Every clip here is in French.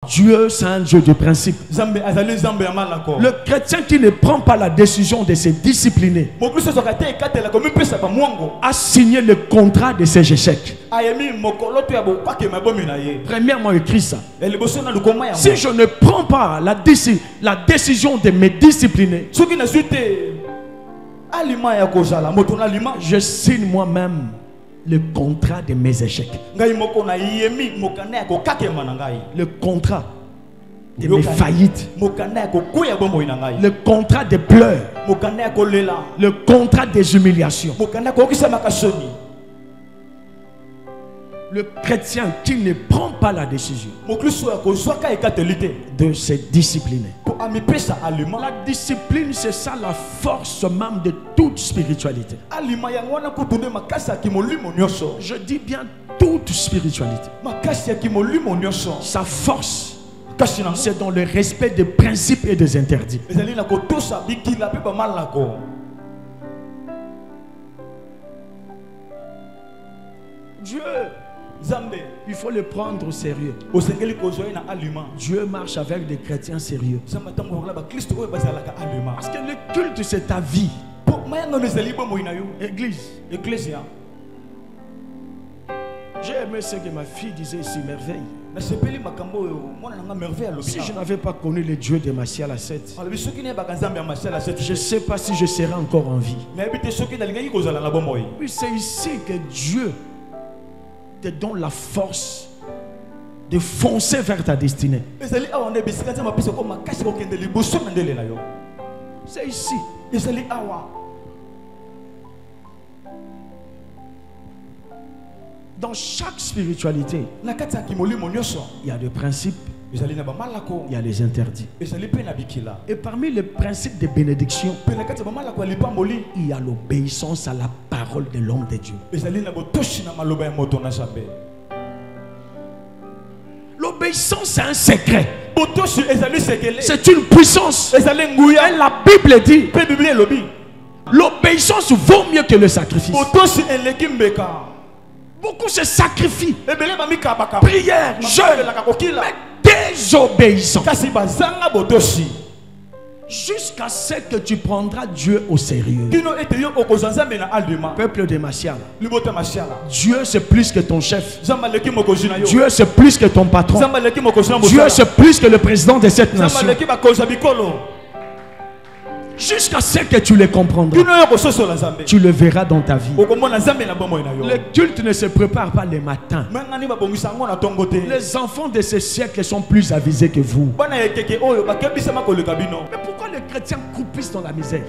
Dieu, c'est un Dieu de principe. Le chrétien qui ne prend pas la décision de se discipliner a signé le contrat de ses échecs. Premièrement, écrit ça. Si je ne prends pas la décision de me discipliner, je signe moi-même le contrat de mes échecs. Le contrat de mes faillites. Le contrat des pleurs. Le contrat des humiliations. Le chrétien qui ne prend pas la décision de se discipliner. La discipline, c'est ça la force même de toute spiritualité. Je dis bien toute spiritualité. Sa force, c'est dans le respect des principes et des interdits. Dieu, il faut le prendre au sérieux. Dieu marche avec des chrétiens sérieux. Parce que le culte, c'est ta vie. Église. J'ai aimé ce que ma fille disait ici, merveille. Si je n'avais pas connu le Dieu de Massiala 7, je ne sais pas si je serais encore en vie. Oui, c'est ici que Dieu te donne la force de foncer vers ta destinée. C'est ici. Dans chaque spiritualité, il y a des principes, il y a les interdits. Et parmi les principes de bénédiction, il y a l'obéissance à la parole de l'homme de Dieu. L'obéissance, c'est un secret. C'est une puissance. Et la Bible dit, l'obéissance vaut mieux que le sacrifice. Beaucoup se sacrifient. Prière, jeûne, mais désobéissance. Jusqu'à ce que tu prendras Dieu au sérieux. Peuple de Massiala, Dieu c'est plus que ton chef. Dieu c'est plus que ton patron. Dieu c'est plus que le président de cette nation. Jusqu'à ce que tu le comprendras, tu le verras dans ta vie. Le culte ne se prépare pas le matin. Les enfants de ce siècle sont plus avisés que vous. Mais pourquoi les chrétiens croupissent dans la misère?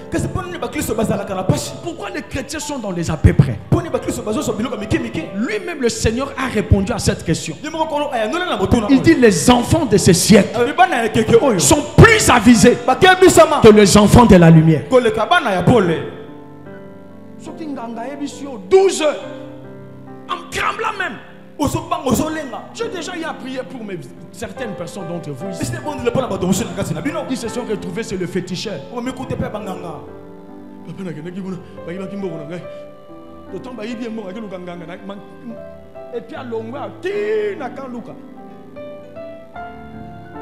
Pourquoi les chrétiens sont dans les à peu près? Lui-même, le Seigneur a répondu à cette question. Il dit les enfants de ce siècle sont plus avisés que les enfants de la lumière. 12 heures en tremblant même. J'ai déjà eu à prier pour certaines personnes d'entre vous ici. Ils se sont retrouvés sur le féticheur. Et puis à longueur,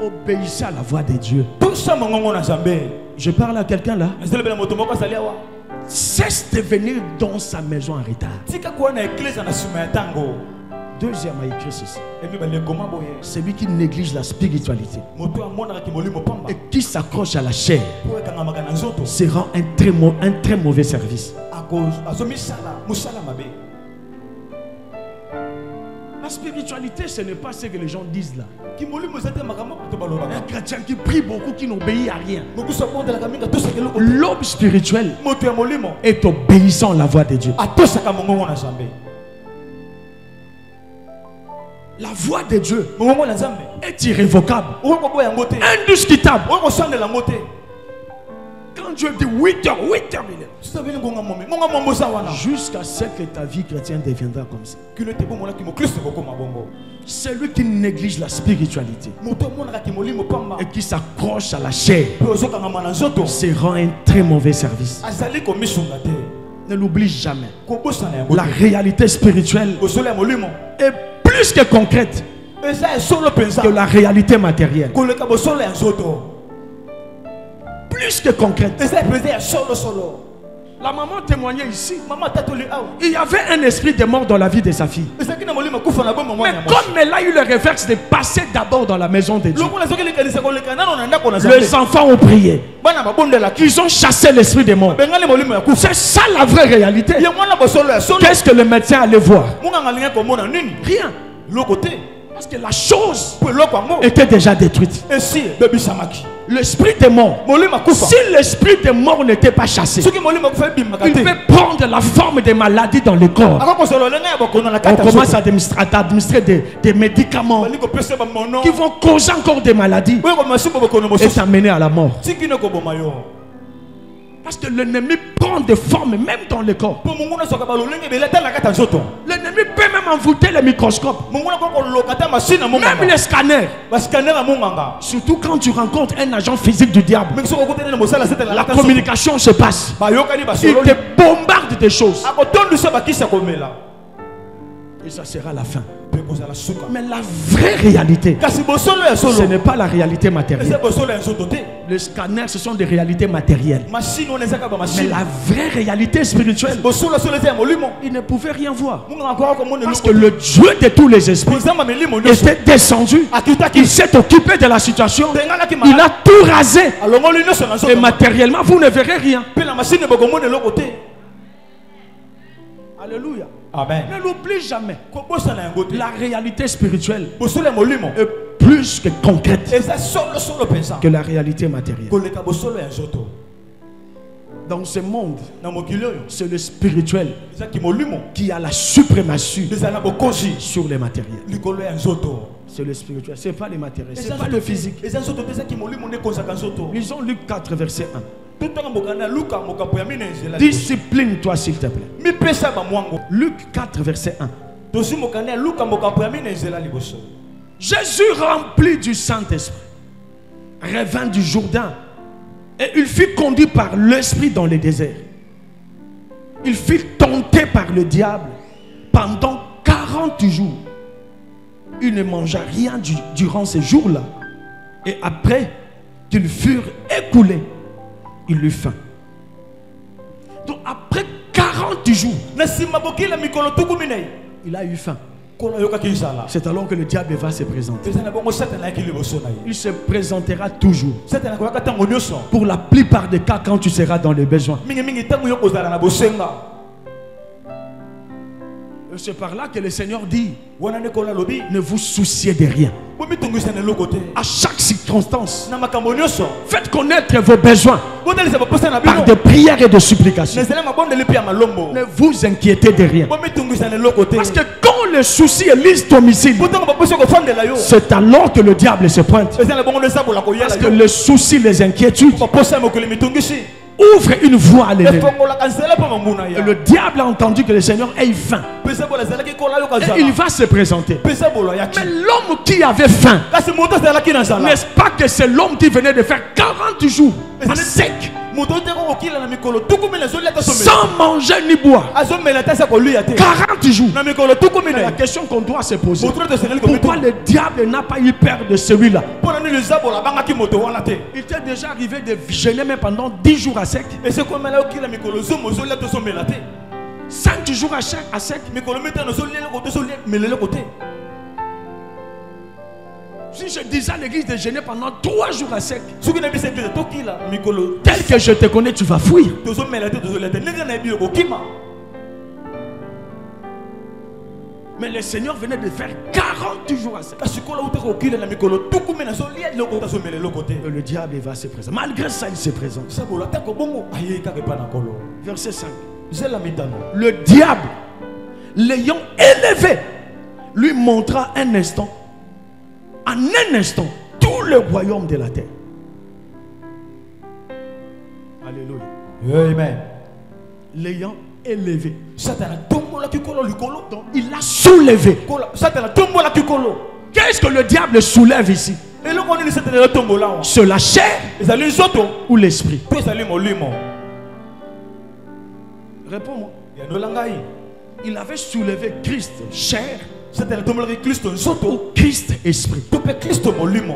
obéissez à la voix de Dieu. Je parle à quelqu'un là. Cesse de venir dans sa maison en retard. Deuxièmement, écrit ceci. Celui qui néglige la spiritualité et qui s'accroche à la chair sera un très mauvais service. La spiritualité, ce n'est pas ce que les gens disent là. Un chrétien qui prie beaucoup, qui n'obéit à rien. L'homme spirituel est obéissant à la voix de Dieu. La voix de Dieu est irrévocable, indiscutable. Quand Dieu dit 8 heures, jusqu'à ce que ta vie chrétienne deviendra comme ça. Celui qui néglige la spiritualité et qui s'accroche à la chair sera un très mauvais service. Ne l'oublie jamais. La réalité spirituelle est plus que concrète. que la réalité matérielle. Plus que concrète. La maman témoignait ici. Il y avait un esprit de mort dans la vie de sa fille. Mais comme elle a eu le réflexe de passer d'abord dans la maison de Dieu, les enfants ont prié. Ils ont chassé l'esprit de mort. C'est ça la vraie réalité. Qu'est-ce que le médecin allait voir? Rien. Parce que la chose était déjà détruite. L'esprit de mort, si l'esprit de mort n'était pas chassé, il peut prendre la forme des maladies dans le corps. On commence à administrer des médicaments qui vont causer encore des maladies et t'amener à la mort. Parce que l'ennemi prend des formes même dans le corps. L'ennemi peut même envoûter les microscopes, même les scanners. Surtout quand tu rencontres un agent physique du diable, la communication se passe. Il te bombarde des choses. Et ça sera la fin. Mais la vraie réalité, ce n'est pas la réalité matérielle. Les scanners, ce sont des réalités matérielles. Mais la vraie réalité spirituelle, il ne pouvait rien voir. Parce que le Dieu de tous les esprits était descendu. Il s'est occupé de la situation. Il a tout rasé. Et matériellement, vous ne verrez rien. Alléluia. Amen. Ne l'oublie jamais. La réalité spirituelle est plus que concrète que la réalité matérielle. Dans ce monde, c'est le spirituel qui a la suprématie sur les matériels. C'est le spirituel, ce n'est pas les matériels, ce n'est pas le physique. Lisons Luc 4, verset 1. Discipline-toi s'il te plaît. Luc 4 verset 1. Jésus rempli du Saint-Esprit revint du Jourdain et il fut conduit par l'Esprit dans le désert. Il fut tenté par le diable pendant 40 jours. Il ne mangea rien durant ces jours-là. Et après qu'ils furent écoulés, il eut faim. Donc après 40 jours, il a eu faim. C'est alors que le diable va se présenter. Il se présentera toujours. Pour la plupart des cas, quand tu seras dans les besoins. C'est par là que le Seigneur dit: ne vous souciez de rien. À chaque circonstance, faites connaître vos besoins par des prières et des supplications. Ne vous inquiétez de rien. Parce que quand le souci est liste domicile, c'est alors que le diable se pointe. Parce que le souci, les inquiétudes ouvre une voie à l'ennemi. Et le diable a entendu que le Seigneur ait faim. Et il va se présenter. Mais l'homme qui avait faim, n'est-ce pas que c'est l'homme qui venait de faire 40 jours à sec, sans manger ni boire, 40 jours. Mais la question qu'on doit se poser, pourquoi le diable n'a pas eu peur de celui-là? Il était déjà arrivé de jeûner même pendant 10 jours à sec, 5 jours à sec. Si je disais à l'église de jeûner pendant 3 jours à sec, tel que je te connais, tu vas fuir. Mais le Seigneur venait de faire 40 jours à sec. Et le diable va se présenter. Malgré ça, il se présente. Verset 5. Le diable, l'ayant élevé, lui montra un instant, en un instant, tout le royaume de la terre. Alléluia. Amen. L'ayant élevé. Donc il l'a soulevé. Qu'est-ce que le diable soulève ici? C'est la chair ou l'esprit? Réponds-moi. Il avait soulevé Christ, chair, C'était la tombe de Christ Zoto. Christ esprit. Topé Christ molimo.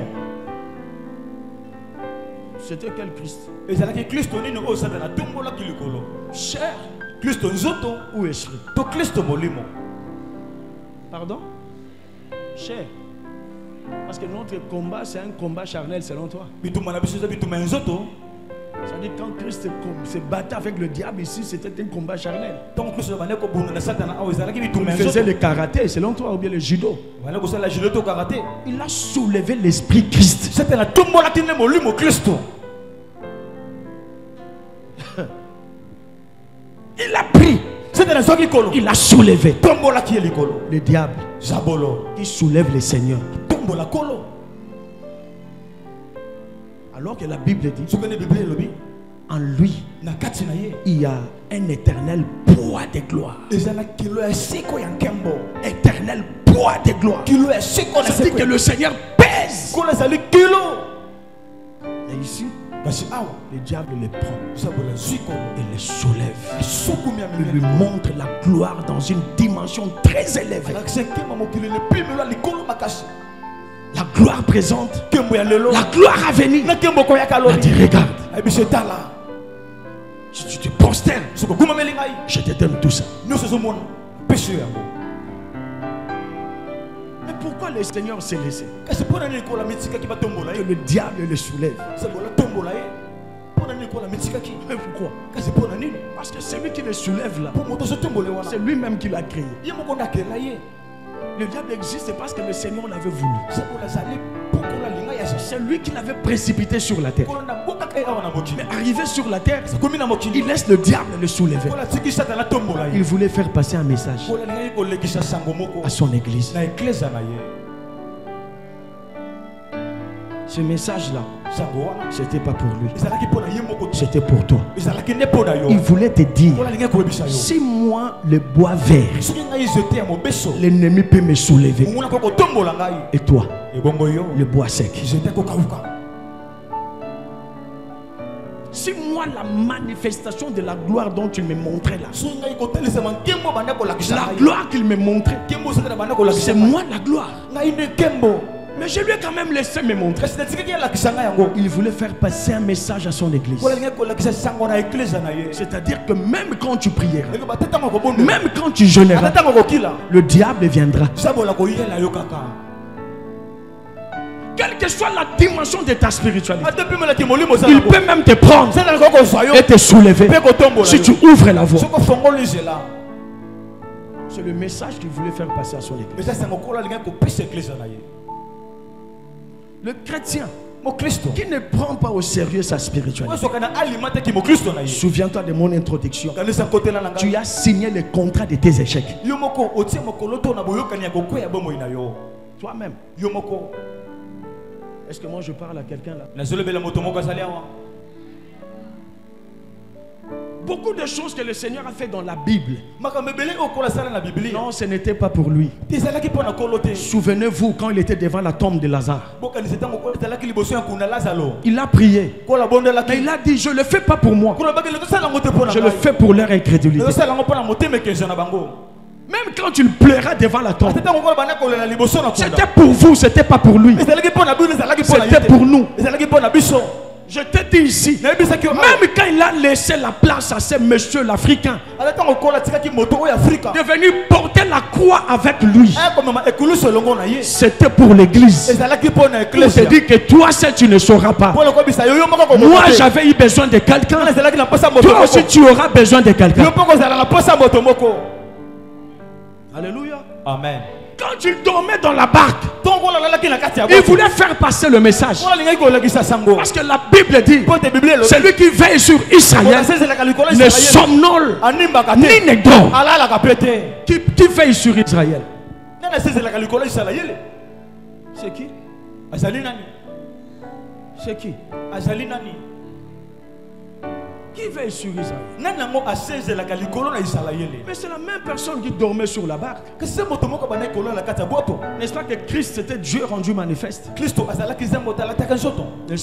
C'était quel Christ? Et c'est là que Christ ni no ça dans la tombe là qui le colo. Cher. Christ Zoto ou esprit? To Christ molimo. Pardon? Cher. Parce que notre combat c'est un combat charnel selon toi. Bituma na biso bituma nzoto. Ça dit quand Christ se battait avec le diable ici, c'était un combat charnel. Il faisait le karaté, selon toi, ou bien le judo. Il a soulevé l'esprit Christ. C'était la tombe là qui n'est Christ. Il a pris. Il a soulevé. Le diable qui soulève le Seigneur. Alors que la Bible dit, en lui, il y a un éternel poids de gloire. Éternel poids de gloire. Ça dit que le Seigneur pèse. Et ici, le diable le prend et le soulève. Il lui montre la gloire dans une dimension très élevée. La gloire présente, la gloire à venir. Là, tu regardes. Si tu te prosternes, je te donne tout ça. Mais pourquoi le Seigneur s'est laissé que le diable le soulève? Mais pourquoi? Parce que celui qui le soulève là, c'est lui-même qui l'a créé. Le diable existe parce que le Seigneur l'avait voulu. C'est lui qui l'avait précipité sur la terre. Mais arrivé sur la terre, il laisse le diable le soulever. Il voulait faire passer un message à son église. Ce message-là, c'était pas pour lui, c'était pour toi. Il voulait te dire, si moi le bois vert, l'ennemi peut me soulever, et toi le bois sec. Si moi la manifestation de la gloire dont tu me montrais là, la gloire qu'il me montrait, c'est moi la gloire. Mais je lui ai quand même laissé me montrer. Il voulait faire passer un message à son église. C'est-à-dire que même quand tu prieras, même quand tu jeûneras, le diable viendra. Quelle que soit la dimension de ta spiritualité, il peut même te prendre et te soulever si tu ouvres la voie. C'est le message qu'il voulait faire passer à son église. Le chrétien qui ne prend pas au sérieux sa spiritualité. Souviens-toi de mon introduction. Tu as signé le contrat de tes échecs. Toi-même. Est-ce que moi je parle à quelqu'un là? Beaucoup de choses que le Seigneur a fait dans la Bible. Non, ce n'était pas pour lui. Souvenez-vous quand il était devant la tombe de Lazare. Il a prié. Mais il a dit, je ne le fais pas pour moi. Je le fais pour leur incrédulité. Même quand il pleurait devant la tombe, c'était pour vous, c'était pas pour lui. C'était pour nous. Je te dis ici, même quand il a laissé la place à ces messieurs l'Africain de venir porter la croix avec lui, c'était pour l'église. Pour te dire que toi seul tu ne sauras pas. Moi j'avais eu besoin de quelqu'un, toi aussi tu auras besoin de quelqu'un. Alléluia. Amen. Quand il dormait dans la barque, il voulait faire passer le message. Parce que la Bible dit, celui qui veille sur Israël ne somnole ni ne dort. Qui veille sur Israël? C'est qui? C'est qui? Qui veille sur Israël? Mais c'est la même personne qui dormait sur la barque. N'est-ce pas que Christ était Dieu rendu manifeste? N'est-ce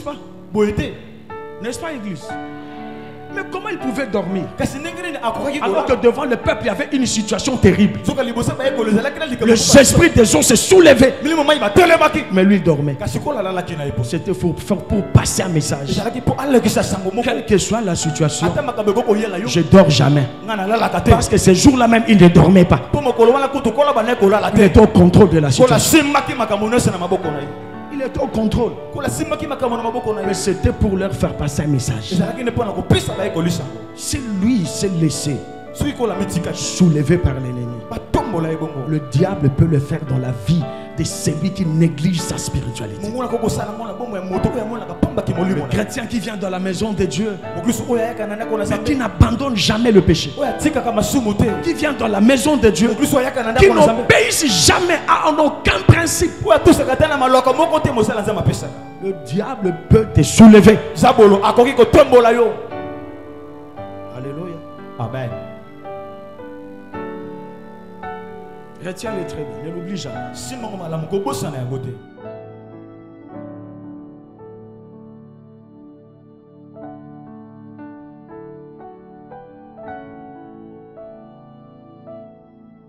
pas? N'est-ce pas, Église? Mais comment il pouvait dormir alors que devant le peuple il y avait une situation terrible? Les esprits des hommes se soulevaient, mais lui dormait. C'était pour passer un message. Quelle que soit la situation, je ne dors jamais. Parce que ces jours-là même, il ne dormait pas. Il était au contrôle de la situation. Il était au contrôle. Mais c'était pour leur faire passer un message. Si lui s'est laissé soulevé par l'ennemi, le diable peut le faire dans la vie de celui qui néglige sa spiritualité. Le chrétien qui vient dans la maison de Dieu, mais qui n'abandonne jamais le péché, qui vient dans la maison de Dieu, qui n'obéit jamais à aucun principe, le diable peut te soulever. Alléluia. Amen. Retiens-le très bien, ne l'oublie jamais.